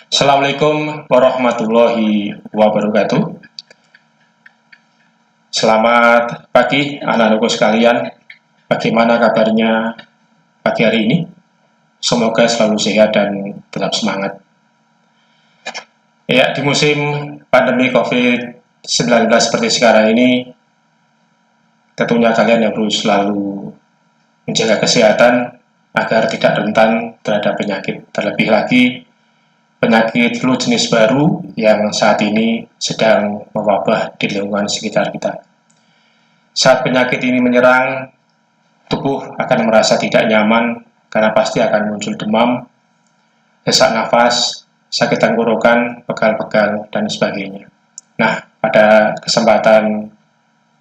Assalamualaikum warahmatullahi wabarakatuh. Selamat pagi anak-anakku sekalian. Bagaimana kabarnya pagi hari ini? Semoga selalu sehat dan tetap semangat. Ya, di musim pandemi COVID-19 seperti sekarang ini, tentunya kalian harus selalu menjaga kesehatan agar tidak rentan terhadap penyakit. Terlebih lagi, penyakit flu jenis baru yang saat ini sedang mewabah di lingkungan sekitar kita. Saat penyakit ini menyerang, tubuh akan merasa tidak nyaman karena pasti akan muncul demam, sesak nafas, sakit tenggorokan, pegal-pegal, dan sebagainya. Nah, pada kesempatan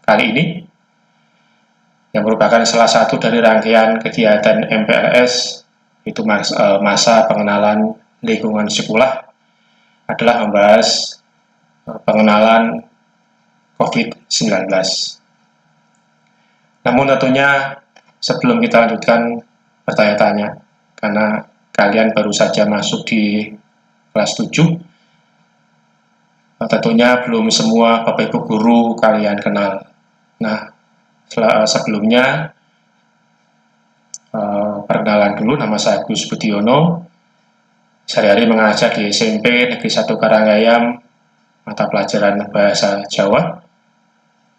kali ini, yang merupakan salah satu dari rangkaian kegiatan MPLS, itu masa pengenalan lingkungan sekolah, adalah membahas pengenalan COVID-19. Namun tentunya sebelum kita lanjutkan bertanya-tanya, karena kalian baru saja masuk di kelas 7, tentunya belum semua Bapak Ibu guru kalian kenal. Nah, sebelumnya perkenalan dulu, nama saya Agus Budiono. Sehari-hari mengajar di SMP Negeri 1 Karanggayam, mata pelajaran Bahasa Jawa,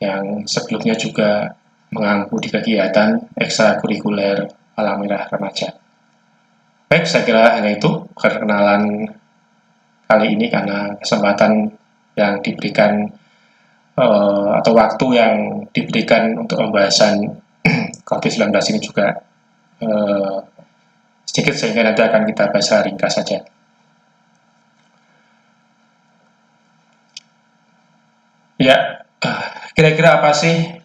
yang sebelumnya juga mengampu di kegiatan ekstrakurikuler Palang Merah Remaja. Baik, saya kira hanya itu perkenalan kali ini, karena kesempatan yang diberikan atau waktu yang diberikan untuk pembahasan COVID-19 ini juga sedikit, sehingga nanti akan kita bahas ringkas saja. Ya, kira-kira apa sih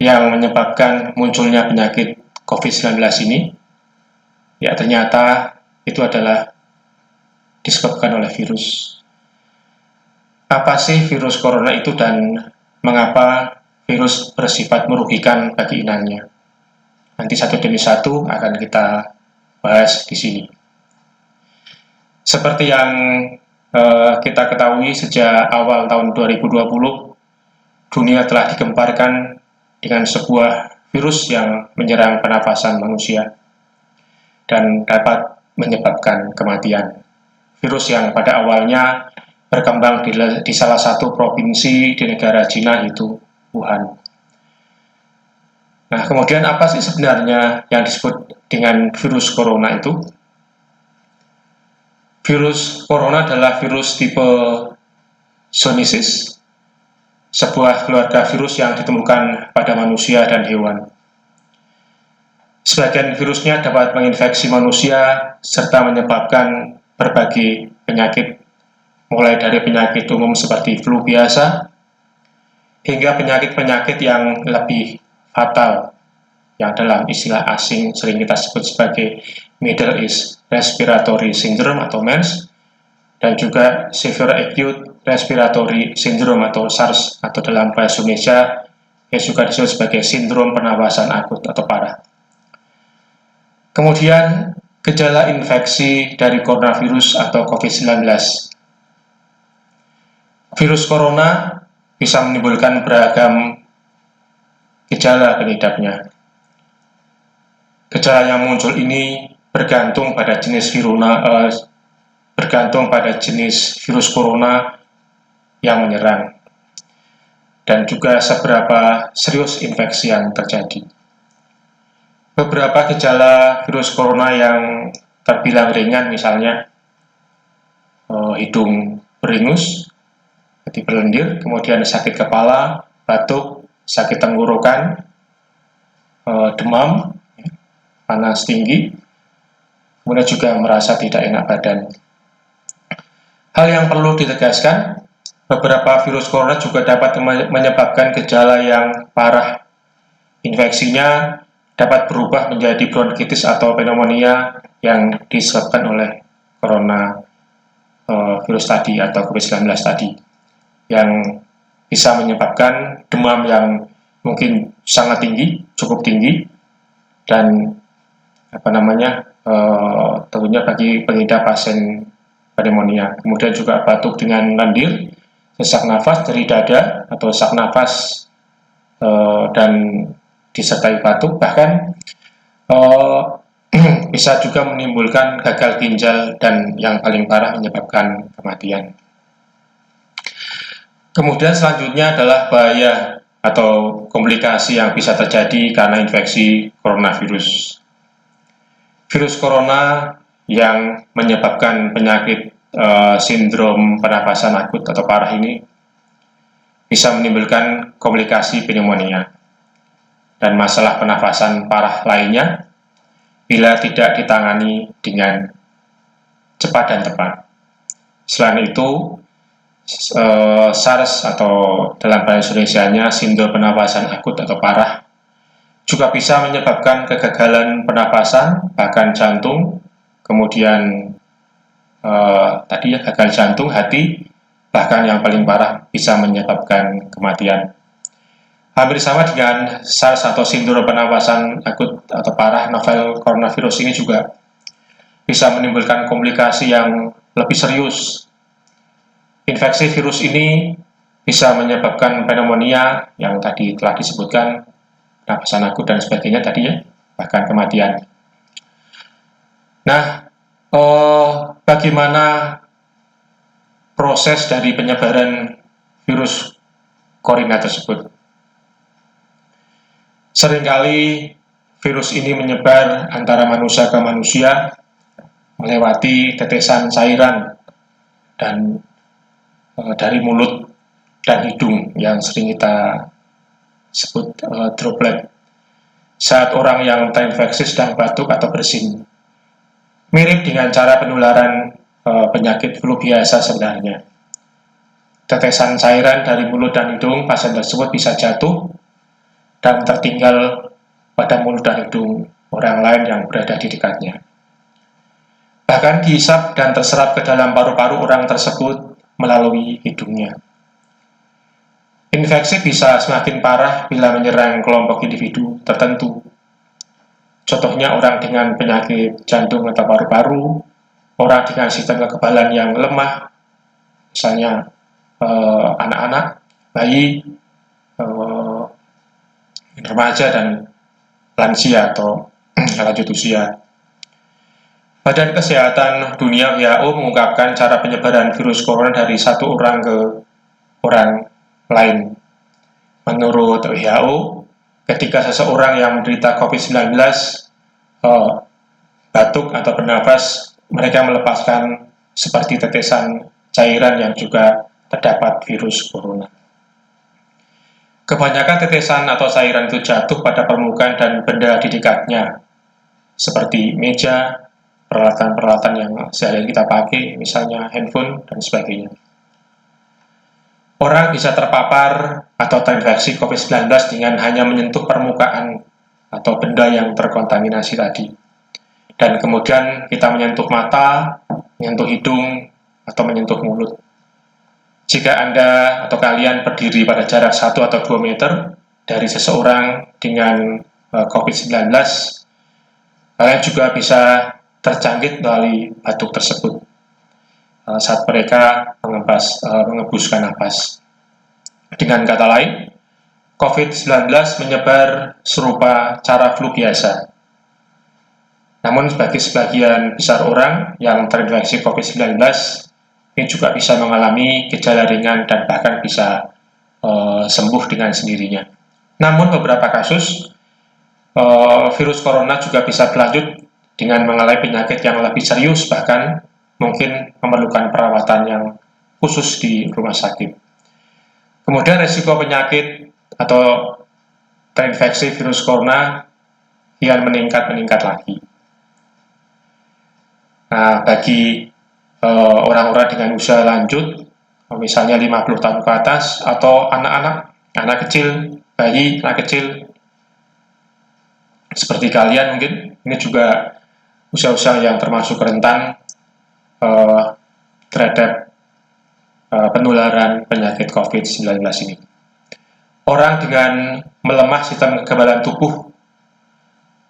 yang menyebabkan munculnya penyakit COVID-19 ini? Ya, ternyata itu adalah disebabkan oleh virus. Apa sih virus corona itu dan mengapa virus bersifat merugikan bagi inangnya? Nanti satu demi satu akan kita bahas di sini. Seperti yang kita ketahui, sejak awal tahun 2020, dunia telah digemparkan dengan sebuah virus yang menyerang pernapasan manusia dan dapat menyebabkan kematian. Virus yang pada awalnya berkembang di salah satu provinsi di negara Cina, yaitu Wuhan. Nah, kemudian apa sih sebenarnya yang disebut dengan virus corona itu? Virus corona adalah virus tipe zoonosis, sebuah keluarga virus yang ditemukan pada manusia dan hewan. Sebagian virusnya dapat menginfeksi manusia serta menyebabkan berbagai penyakit, mulai dari penyakit umum seperti flu biasa hingga penyakit-penyakit yang lebih fatal, yang dalam istilah asing sering kita sebut sebagai Middle East Respiratory Syndrome atau MERS, dan juga Severe Acute Respiratory Syndrome atau SARS, atau dalam bahasa Indonesia yang juga disebut sebagai sindrom pernapasan akut atau parah. Kemudian gejala infeksi dari coronavirus atau COVID-19. Virus corona bisa menimbulkan beragam gejala penyebabnya. Gejala yang muncul ini bergantung pada jenis virus corona yang menyerang dan juga seberapa serius infeksi yang terjadi. Beberapa gejala virus corona yang terbilang ringan, misalnya hidung beringus, hati berlendir, kemudian sakit kepala, batuk, sakit tenggorokan, demam, panas tinggi, kemudian juga merasa tidak enak badan. Hal yang perlu ditegaskan, beberapa virus corona juga dapat menyebabkan gejala yang parah. Infeksinya dapat berubah menjadi bronkitis atau pneumonia yang disebabkan oleh corona virus tadi atau COVID-19 tadi, yang bisa menyebabkan demam yang mungkin sangat tinggi, cukup tinggi, dan tentunya bagi pengidap pasien pneumonia. Kemudian juga batuk dengan lendir, sesak nafas dari dada atau sesak nafas dan disertai batuk, bahkan bisa juga menimbulkan gagal ginjal dan yang paling parah menyebabkan kematian. Kemudian selanjutnya adalah bahaya atau komplikasi yang bisa terjadi karena infeksi coronavirus. Virus corona yang menyebabkan penyakit sindrom pernapasan akut atau parah ini bisa menimbulkan komplikasi pneumonia dan masalah pernafasan parah lainnya bila tidak ditangani dengan cepat dan tepat. Selain itu, SARS atau dalam bahasa Indonesianya sindrom pernapasan akut atau parah juga bisa menyebabkan kegagalan pernapasan, bahkan jantung, kemudian tadi ya gagal jantung, hati, bahkan yang paling parah bisa menyebabkan kematian. Hampir sama dengan SARS atau sindrom pernapasan akut atau parah, novel coronavirus ini juga bisa menimbulkan komplikasi yang lebih serius. Infeksi virus ini bisa menyebabkan pneumonia yang tadi telah disebutkan, pernapasan akut dan sebagainya tadi ya, bahkan kematian. Nah, bagaimana proses dari penyebaran virus corona tersebut? Seringkali virus ini menyebar antara manusia ke manusia melewati tetesan cairan dan dari mulut dan hidung yang sering kita sebut droplet saat orang yang terinfeksi sedang batuk atau bersin. Mirip dengan cara penularan penyakit flu biasa sebenarnya. Tetesan cairan dari mulut dan hidung pasien tersebut bisa jatuh dan tertinggal pada mulut dan hidung orang lain yang berada di dekatnya. Bahkan dihisap dan terserap ke dalam paru-paru orang tersebut melalui hidungnya. Infeksi bisa semakin parah bila menyerang kelompok individu tertentu. Contohnya orang dengan penyakit jantung atau paru-paru, orang dengan sistem kekebalan yang lemah, misalnya anak-anak, bayi, remaja dan lansia atau lanjut usia. Badan Kesehatan Dunia WHO mengungkapkan cara penyebaran virus corona dari satu orang ke orang lain. Menurut WHO, ketika seseorang yang menderita COVID-19 batuk atau bernafas, mereka melepaskan seperti tetesan cairan yang juga terdapat virus corona. Kebanyakan tetesan atau cairan itu jatuh pada permukaan dan benda di dekatnya, seperti meja, peralatan-peralatan yang sehari kita pakai, misalnya handphone, dan sebagainya. Orang bisa terpapar atau terinfeksi COVID-19 dengan hanya menyentuh permukaan atau benda yang terkontaminasi tadi. Dan kemudian kita menyentuh mata, menyentuh hidung, atau menyentuh mulut. Jika Anda atau kalian berdiri pada jarak 1 atau 2 meter dari seseorang dengan COVID-19, kalian juga bisa terjangkit melalui batuk tersebut saat mereka mengembuskan napas. Dengan kata lain, COVID-19 menyebar serupa cara flu biasa. Namun bagi sebagian besar orang yang terinfeksi COVID-19, ini juga bisa mengalami gejala ringan dan bahkan bisa sembuh dengan sendirinya. Namun beberapa kasus virus corona juga bisa berlanjut dengan mengalami penyakit yang lebih serius, bahkan mungkin memerlukan perawatan yang khusus di rumah sakit. Kemudian risiko penyakit atau terinfeksi virus corona kian meningkat lagi. Nah, bagi orang-orang dengan usia lanjut, misalnya 50 tahun ke atas, atau anak-anak, anak kecil, bayi, anak kecil, seperti kalian mungkin, ini juga usia-usia yang termasuk rentan terhadap penularan penyakit COVID-19 ini. Orang dengan melemah sistem kekebalan tubuh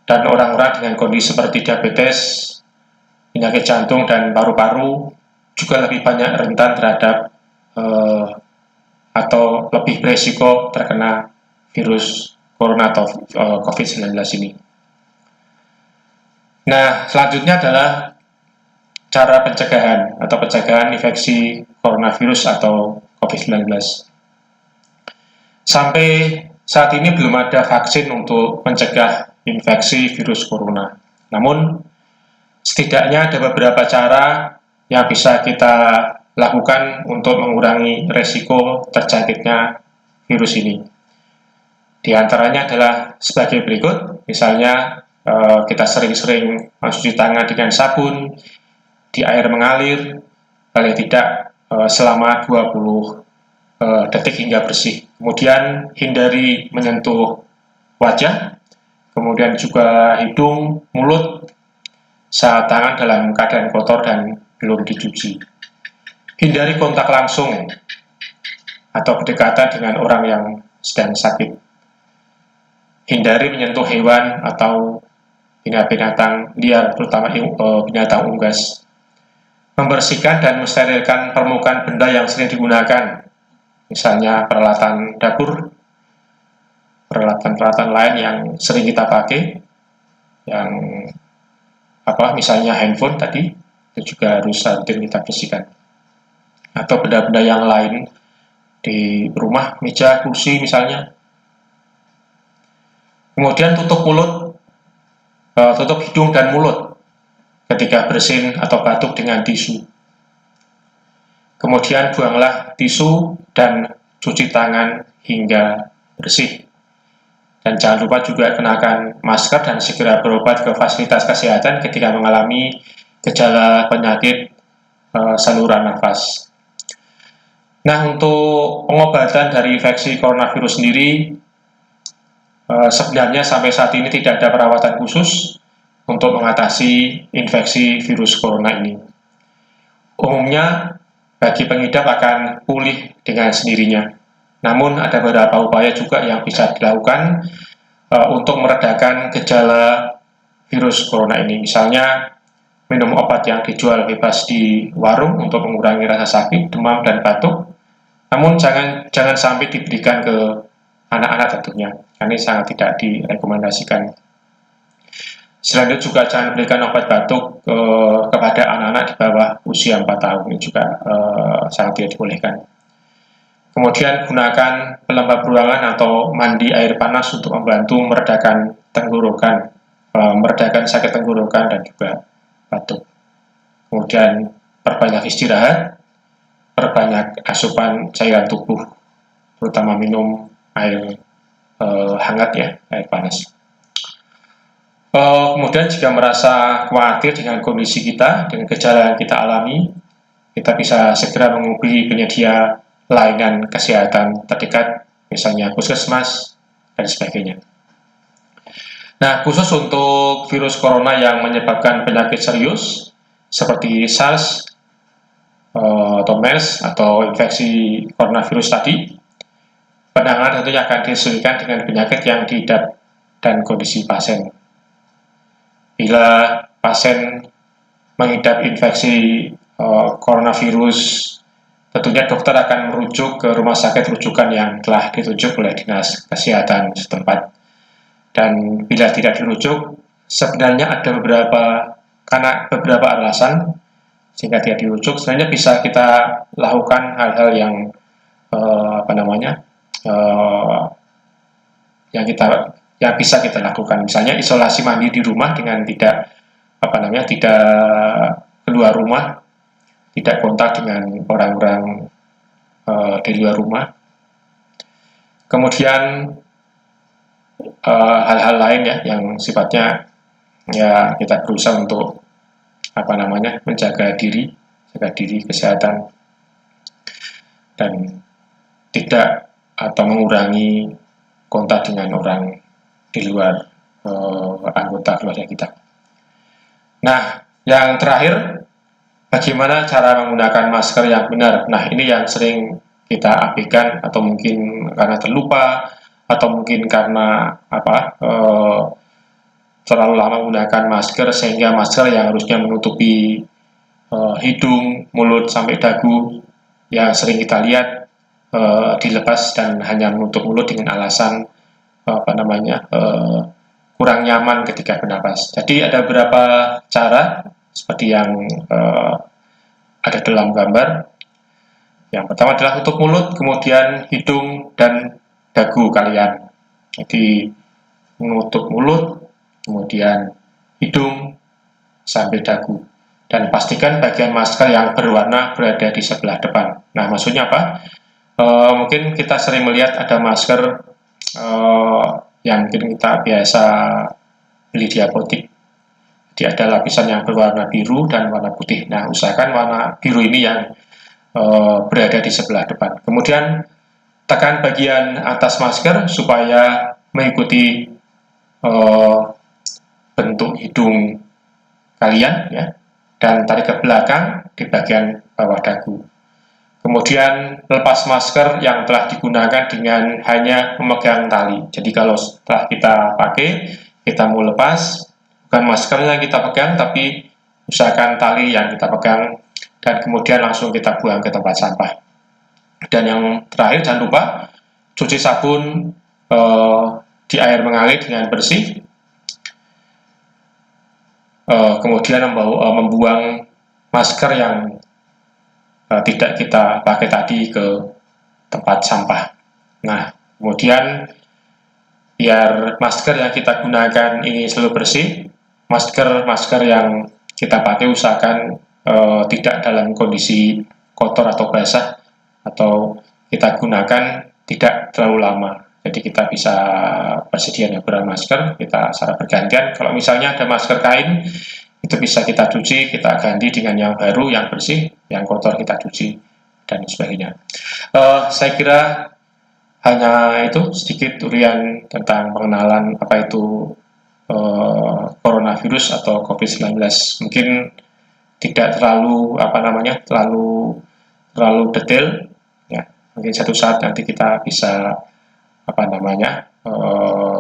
dan orang-orang dengan kondisi seperti diabetes, penyakit jantung dan paru-paru, juga lebih banyak rentan terhadap atau lebih beresiko terkena virus corona atau COVID-19 ini. Nah, selanjutnya adalah cara pencegahan atau pencegahan infeksi coronavirus atau COVID-19. Sampai saat ini belum ada vaksin untuk mencegah infeksi virus corona. Namun, setidaknya ada beberapa cara yang bisa kita lakukan untuk mengurangi resiko terjangkitnya virus ini. Di antaranya adalah sebagai berikut, misalnya kita sering-sering mencuci tangan dengan sabun, di air mengalir, paling tidak selama 20 detik hingga bersih. Kemudian hindari menyentuh wajah, kemudian juga hidung, mulut, saat tangan dalam keadaan kotor dan belum dicuci. Hindari kontak langsung atau berdekatan dengan orang yang sedang sakit. Hindari menyentuh hewan atau binatang liar, terutama binatang unggas. Membersihkan dan mensterilkan permukaan benda yang sering digunakan, misalnya peralatan dapur, peralatan-peralatan lain yang sering kita pakai, yang misalnya handphone tadi, itu juga harus rutin kita bersihkan. Atau benda-benda yang lain di rumah, meja, kursi misalnya. Kemudian tutup mulut, tutup hidung dan mulut ketika bersin atau batuk dengan tisu. Kemudian buanglah tisu dan cuci tangan hingga bersih. Dan jangan lupa juga kenakan masker dan segera berobat ke fasilitas kesehatan ketika mengalami gejala penyakit saluran nafas. Nah, untuk pengobatan dari infeksi coronavirus sendiri, sebenarnya sampai saat ini tidak ada perawatan khusus untuk mengatasi infeksi virus corona ini. Umumnya, bagi pengidap akan pulih dengan sendirinya. Namun, ada beberapa upaya juga yang bisa dilakukan untuk meredakan gejala virus corona ini. Misalnya, minum obat yang dijual bebas di warung untuk mengurangi rasa sakit, demam, dan batuk. Namun, jangan sampai diberikan ke anak-anak tentunya. Ini sangat tidak direkomendasikan. Selain itu juga jangan berikan obat batuk kepada anak-anak di bawah usia 4 tahun. Ini juga sangat tidak dibolehkan. Kemudian gunakan pelembab ruangan atau mandi air panas untuk membantu meredakan tenggorokan, meredakan sakit tenggorokan dan juga batuk. Kemudian perbanyak istirahat, perbanyak asupan cairan tubuh, terutama minum air hangat ya, air panas. Kemudian jika merasa khawatir dengan kondisi kita, dengan gejala yang kita alami, kita bisa segera menghubungi penyedia layanan kesehatan terdekat, misalnya puskesmas dan sebagainya. Nah, khusus untuk virus corona yang menyebabkan penyakit serius seperti SARS atau MERS atau infeksi coronavirus tadi, penanganan tentunya akan disesuaikan dengan penyakit yang diidap dan kondisi pasien. Bila pasien mengidap infeksi coronavirus, tentunya dokter akan merujuk ke rumah sakit rujukan yang telah ditunjuk oleh dinas kesehatan setempat. Dan bila tidak dirujuk, sebenarnya ada karena beberapa alasan sehingga tidak dirujuk. Sebenarnya bisa kita lakukan hal-hal yang yang bisa kita lakukan. Misalnya isolasi mandiri di rumah dengan tidak keluar rumah, tidak kontak dengan orang-orang di luar rumah. Kemudian hal-hal lain ya yang sifatnya ya kita berusaha untuk menjaga diri kesehatan dan tidak atau mengurangi kontak dengan orang di luar anggota keluarga kita. Nah, yang terakhir, bagaimana cara menggunakan masker yang benar? Nah, ini yang sering kita abaikan atau mungkin karena terlupa atau mungkin karena terlalu lama menggunakan masker sehingga masker yang harusnya menutupi hidung, mulut sampai dagu yang sering kita lihat dilepas dan hanya menutup mulut dengan alasan kurang nyaman ketika bernapas. Jadi ada beberapa cara seperti yang ada dalam gambar. Yang pertama adalah tutup mulut, kemudian hidung dan dagu kalian. Jadi menutup mulut, kemudian hidung sampai dagu. Dan pastikan bagian masker yang berwarna berada di sebelah depan. Nah, maksudnya apa? Mungkin kita sering melihat ada masker yang mungkin kita biasa beli di apotek. Jadi ada lapisan yang berwarna biru dan warna putih. Nah, usahakan warna biru ini yang berada di sebelah depan. Kemudian tekan bagian atas masker supaya mengikuti bentuk hidung kalian, ya, dan tarik ke belakang di bagian bawah dagu. Kemudian lepas masker yang telah digunakan dengan hanya memegang tali. Jadi kalau setelah kita pakai, kita mau lepas, bukan maskernya yang kita pegang, tapi usahakan tali yang kita pegang, dan kemudian langsung kita buang ke tempat sampah. Dan yang terakhir, jangan lupa cuci sabun di air mengalir dengan bersih. Kemudian membuang masker yang tidak kita pakai tadi ke tempat sampah. Nah, kemudian biar masker yang kita gunakan ini selalu bersih, masker yang kita pakai usahakan tidak dalam kondisi kotor atau basah, atau kita gunakan tidak terlalu lama. Jadi kita bisa bersedia beberapa masker, kita secara bergantian. Kalau misalnya ada masker kain, itu bisa kita cuci, kita ganti dengan yang baru, yang bersih, yang kotor kita cuci, dan sebagainya. Saya kira hanya itu sedikit urian tentang pengenalan apa itu coronavirus atau COVID-19. Mungkin tidak terlalu terlalu detail, ya. Mungkin satu saat nanti kita bisa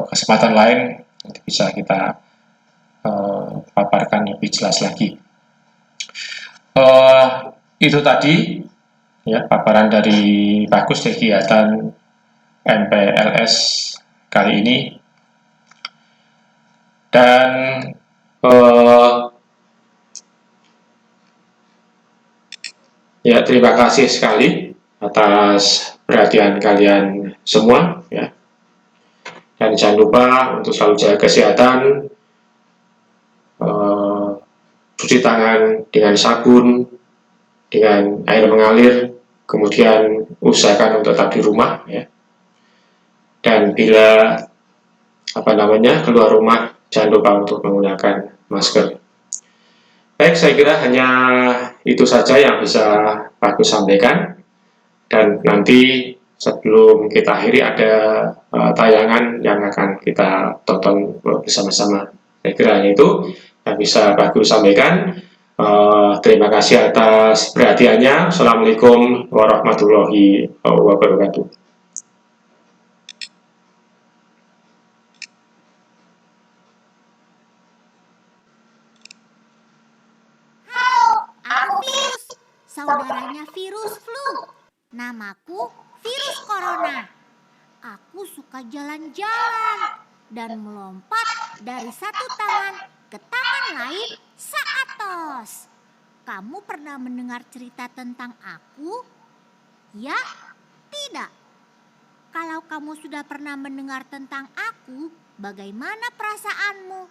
kesempatan lain nanti bisa kita paparkan lebih jelas lagi. Itu tadi ya paparan dari Bagus kegiatan MPLS kali ini, dan ya terima kasih sekali atas perhatian kalian semua, ya. Dan jangan lupa untuk selalu jaga kesehatan, cuci tangan dengan sabun, dengan air mengalir, kemudian usahakan untuk tetap di rumah, ya. Dan bila keluar rumah, jangan lupa untuk menggunakan masker. Baik, saya kira hanya itu saja yang bisa Bagus sampaikan. Dan nanti sebelum kita akhiri ada tayangan yang akan kita tonton bersama-sama. Saya kira hanya itu yang bisa Bagus sampaikan. Terima kasih atas perhatiannya. Assalamualaikum warahmatullahi wabarakatuh. Aku virus, saudaranya virus flu. Namaku virus corona. Aku suka jalan-jalan dan melompat dari satu tangan ke tangan lain saat tos. Kamu pernah mendengar cerita tentang aku? Ya, tidak. Kalau kamu sudah pernah mendengar tentang aku, bagaimana perasaanmu?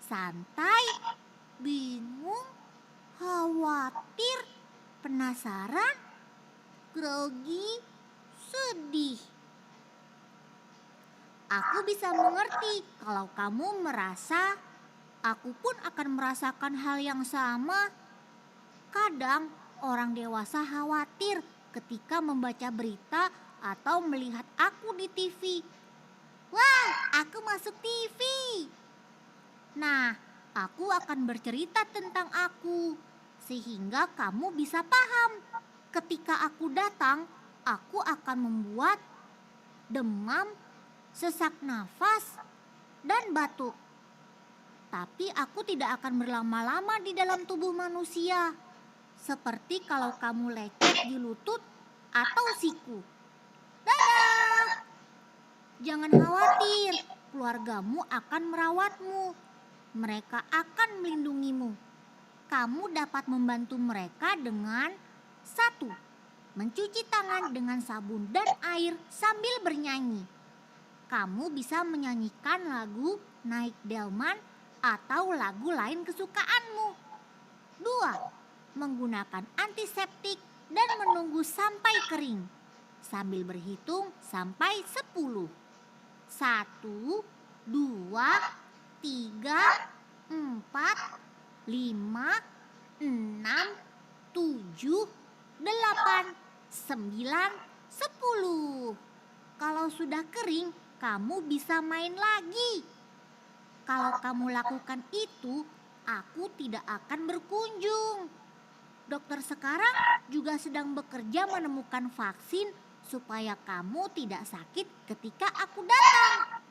Santai, bingung, khawatir, penasaran, grogi, sedih. Aku bisa mengerti kalau kamu merasa, aku pun akan merasakan hal yang sama. Kadang orang dewasa khawatir ketika membaca berita atau melihat aku di TV. Wah, aku masuk TV. Nah, aku akan bercerita tentang aku, sehingga kamu bisa paham. Ketika aku datang, aku akan membuat demam, sesak nafas, dan batuk. Tapi aku tidak akan berlama-lama di dalam tubuh manusia. Seperti kalau kamu lecet di lutut atau siku. Dadah! Jangan khawatir, keluargamu akan merawatmu. Mereka akan melindungimu. Kamu dapat membantu mereka dengan 1. Mencuci tangan dengan sabun dan air sambil bernyanyi. Kamu bisa menyanyikan lagu Naik Delman atau lagu lain kesukaanmu. 2. Menggunakan antiseptik dan menunggu sampai kering sambil berhitung sampai 10. 1, 2, 3, 4, 5, 6, 7, 8, 9, 10. Kalau sudah kering, kamu bisa main lagi. Kalau kamu lakukan itu, aku tidak akan berkunjung. Dokter sekarang juga sedang bekerja menemukan vaksin supaya kamu tidak sakit ketika aku datang.